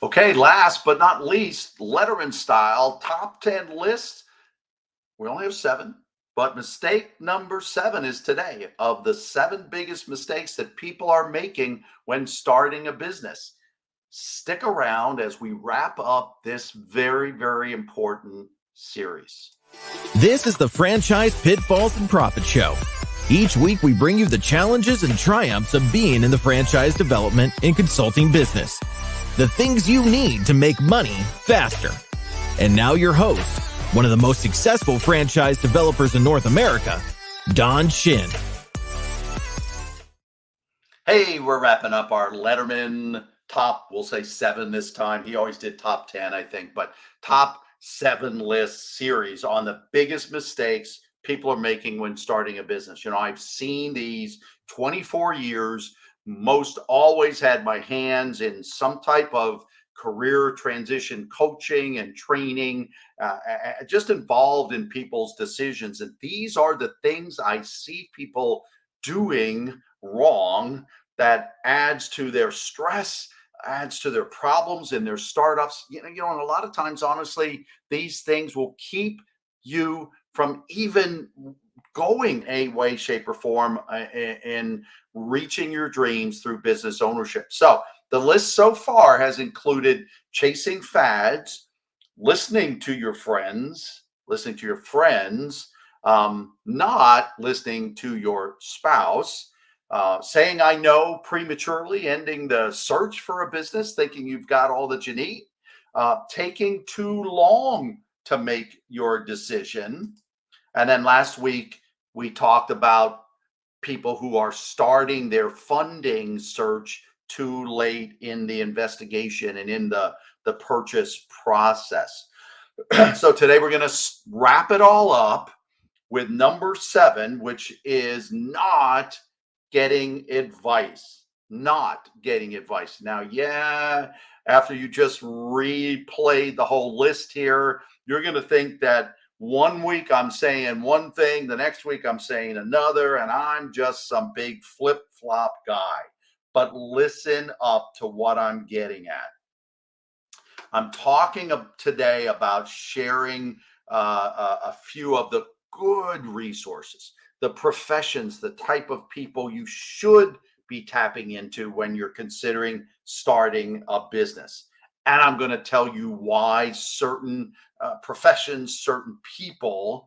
Okay, last but not least, Letterman style top 10 lists. We only have seven, but mistake number seven is today of the seven biggest mistakes that people are making when starting a business. Stick around as we wrap up this very, very important series. This is the Franchise Pitfalls and Profit Show. Each week, we bring you the challenges and triumphs of being in the franchise development and consulting business. The things you need to make money faster. And now your host, one of the most successful franchise developers in North America, Don Shin. Hey, we're wrapping up our Letterman top, we'll say seven this time. He always did top 10, I think, but top seven list series on the biggest mistakes people are making when starting a business. I've seen these 24 years, most always had my hands in some type of career transition coaching and training, just involved in people's decisions. And these are the things I see people doing wrong that adds to their stress, adds to their problems in their startups. And a lot of times, honestly, these things will keep you from even going a way, shape, or form in reaching your dreams through business ownership. So the list so far has included chasing fads, listening to your friends, not listening to your spouse, saying I know prematurely, ending the search for a business, thinking you've got all that you need, taking too long to make your decision. And then last week, we talked about people who are starting their funding search too late in the investigation and in the purchase process. So today we're going to wrap it all up with number seven, which is not getting advice. Not getting advice. Now, after you just replayed the whole list here, you're going to think that one week I'm saying one thing, the next week I'm saying another, and I'm just some big flip-flop guy. But listen up to what I'm getting at. I'm talking today about sharing a few of the good resources, the professions, the type of people you should be tapping into when you're considering starting a business. And I'm going to tell you why certain professions, certain people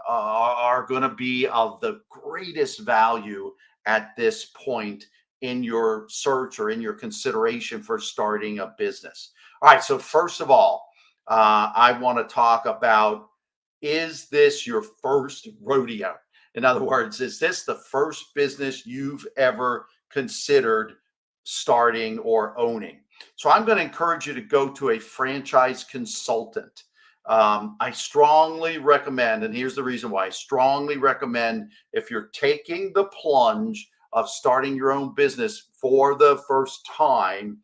are going to be of the greatest value at this point in your search or in your consideration for starting a business. All right. So first of all, I want to talk about, is this your first rodeo? In other words, is this the first business you've ever considered starting or owning? So I'm going to encourage you to go to a franchise consultant. I strongly recommend, and here's the reason why I strongly recommend, if you're taking the plunge of starting your own business for the first time,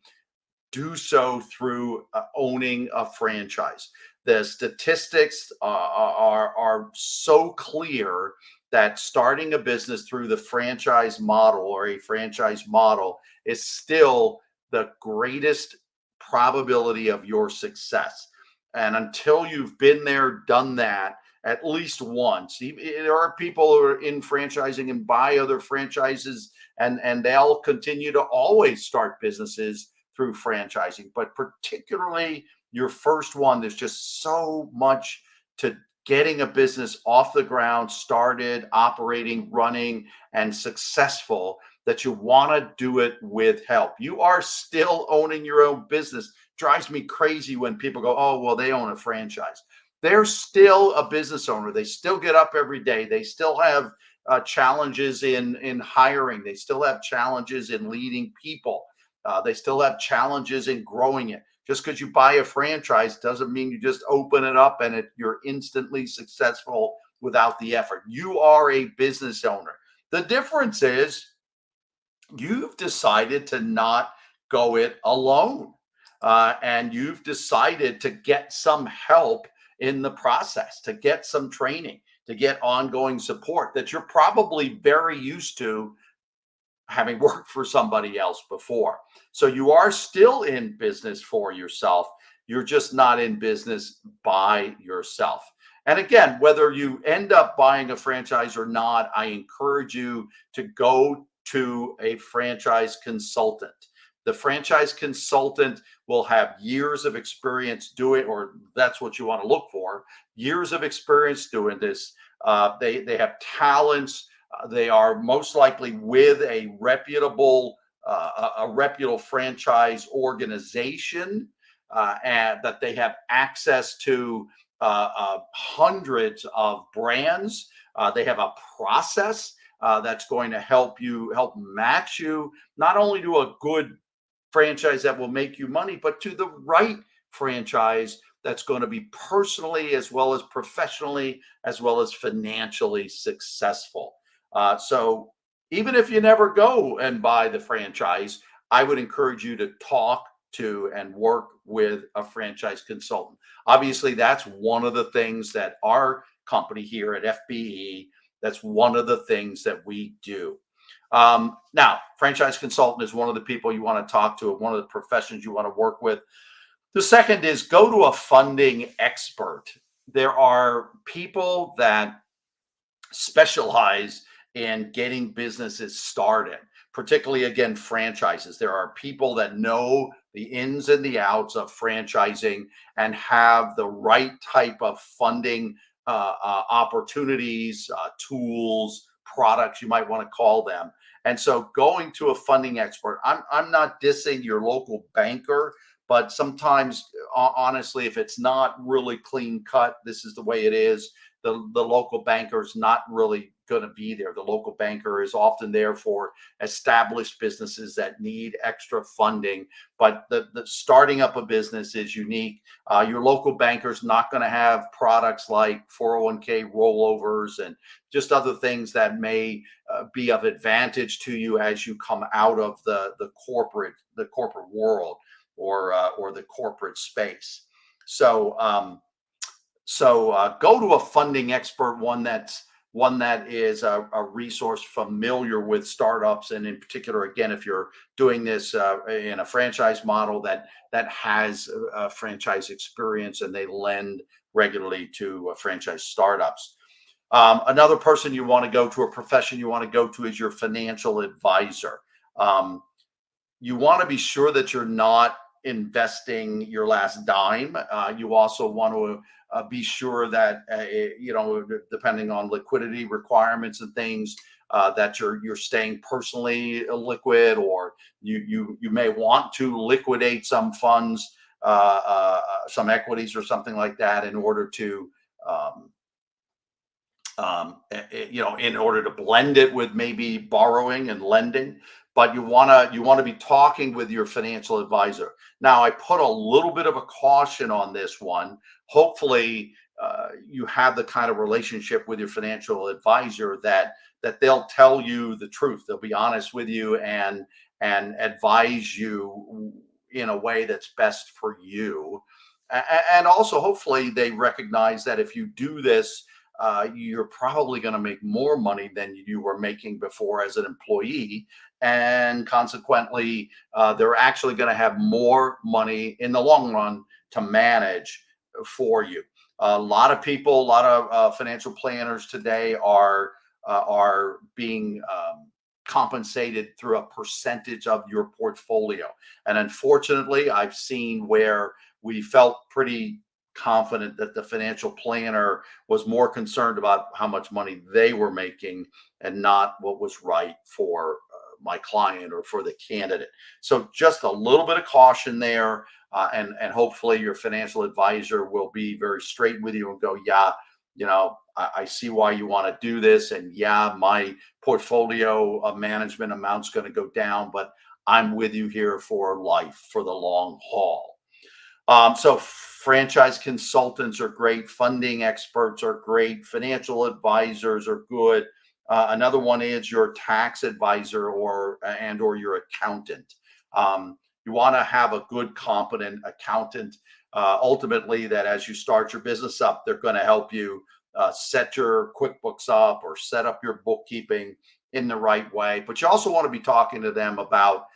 do so through owning a franchise. The statistics are so clear that starting a business through the franchise model or a franchise model is still the greatest probability of your success. And until you've been there, done that at least once, there are people who are in franchising and buy other franchises, and they'll continue to always start businesses through franchising. But particularly your first one, there's just so much to getting a business off the ground, started, operating, running, and successful, that you want to do it with help. You are still owning your own business. Drives me crazy when people go, oh, well, they own a franchise. They're still a business owner. They still get up every day. They still have challenges in hiring. They still have challenges in leading people. They still have challenges in growing it. Just because you buy a franchise doesn't mean you just open it up and you're instantly successful without the effort. You are a business owner. The difference is you've decided to not go it alone. And you've decided to get some help in the process, to get some training, to get ongoing support that you're probably very used to having worked for somebody else before. So you are still in business for yourself. You're just not in business by yourself. And again, whether you end up buying a franchise or not, I encourage you to go to a franchise consultant. The franchise consultant will have years of experience doing, or that's what you want to look for, years of experience doing this. They have talents. They are most likely with a reputable franchise organization, and that they have access to hundreds of brands. They have a process that's going to help match you not only to a good franchise that will make you money, but to the right franchise that's going to be personally as well as professionally as well as financially successful. So even if you never go and buy the franchise, I would encourage you to talk to and work with a franchise consultant. Obviously, that's one of the things that our company here at FBE, that's one of the things that we do. Now, franchise consultant is one of the people you want to talk to, one of the professions you want to work with. The second is go to a funding expert. There are people that specialize in getting businesses started, particularly, again, franchises. There are people that know the ins and the outs of franchising and have the right type of funding opportunities, tools, products, you might want to call them. And so going to a funding expert, I'm not dissing your local banker, but sometimes, honestly, if it's not really clean cut, this is the way it is, the local banker is not really going to be there. The local banker is often there for established businesses that need extra funding, but the starting up a business is unique. Your local banker is not going to have products like 401k rollovers and just other things that may be of advantage to you as you come out of the corporate world or the corporate space. So go to a funding expert, one that is a resource familiar with startups, and in particular, again, if you're doing this in a franchise model that has a franchise experience and they lend regularly to franchise startups. Another person you want to go to, a profession you want to go to, is your financial advisor. You want to be sure that you're not investing your last dime. You also want to be sure that depending on liquidity requirements and things, that you're staying personally liquid, or you may want to liquidate some funds, some equities or something like that, in order to in order to blend it with maybe borrowing and lending. But you want to be talking with your financial advisor. Now, I put a little bit of a caution on this one. Hopefully, you have the kind of relationship with your financial advisor that they'll tell you the truth. They'll be honest with you and advise you in a way that's best for you. And also, hopefully, they recognize that if you do this, you're probably going to make more money than you were making before as an employee. And consequently, they're actually going to have more money in the long run to manage for you. A lot of people, a lot of financial planners today are being compensated through a percentage of your portfolio. And unfortunately, I've seen where we felt pretty confident that the financial planner was more concerned about how much money they were making and not what was right for my client or for the candidate. So just a little bit of caution there, and hopefully your financial advisor will be very straight with you and go, yeah, I see why you want to do this, and yeah, my portfolio of management amount's going to go down, but I'm with you here for life, for the long haul. So franchise consultants are great. Funding experts are great. Financial advisors are good. Another one is your tax advisor or your accountant. You want to have a good, competent accountant. Ultimately, that as you start your business up, they're going to help you set your QuickBooks up or set up your bookkeeping in the right way. But you also want to be talking to them about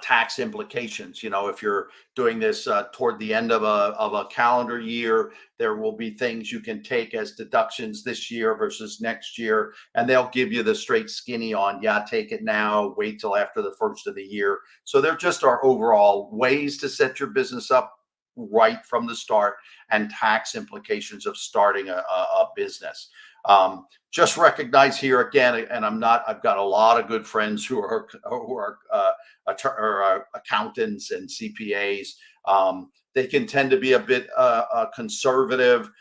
tax implications. If you're doing this toward the end of a calendar year, there will be things you can take as deductions this year versus next year, and they'll give you the straight skinny on, yeah, take it now, wait till after the first of the year. So there just are overall ways to set your business up right from the start, and tax implications of starting a business. Just recognize here again, and I've got a lot of good friends who are accountants and CPAs. They can tend to be a bit conservative.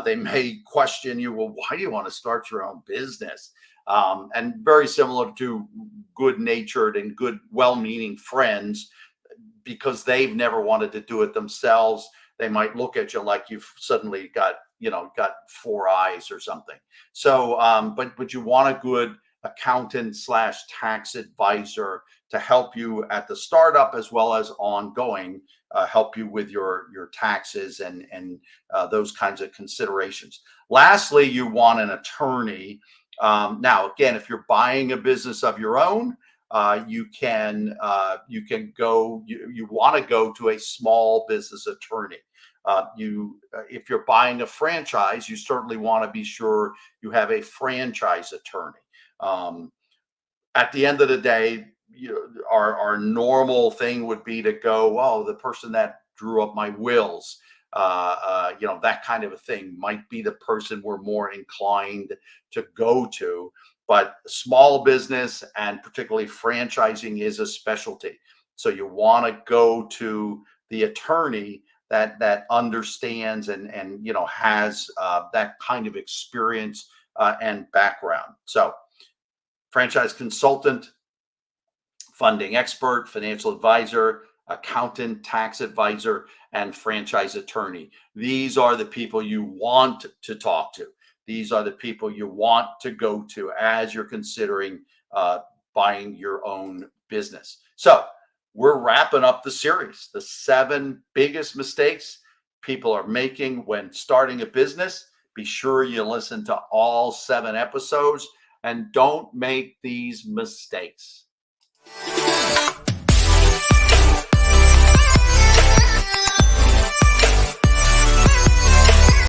They may question you, well, why do you want to start your own business? And very similar to good-natured and good, well-meaning friends, because they've never wanted to do it themselves, they might look at you like you've suddenly got four eyes or something. So, but you want a good accountant / tax advisor to help you at the startup as well as ongoing, help you with your taxes and those kinds of considerations. Lastly, you want an attorney. Now, again, if you're buying a business of your own, you want to go to a small business attorney. If you're buying a franchise, you certainly want to be sure you have a franchise attorney. At the end of the day, our normal thing would be to go, oh, the person that drew up my wills, that kind of a thing might be the person we're more inclined to go to. But small business and particularly franchising is a specialty. So you want to go to the attorney that understands and has that kind of experience and background. So franchise consultant, funding expert, financial advisor, accountant, tax advisor, and franchise attorney. These are the people you want to talk to. These are the people you want to go to as you're considering buying your own business. So we're wrapping up the series, the 7 biggest mistakes people are making when starting a business. Be sure you listen to all 7 episodes and don't make these mistakes.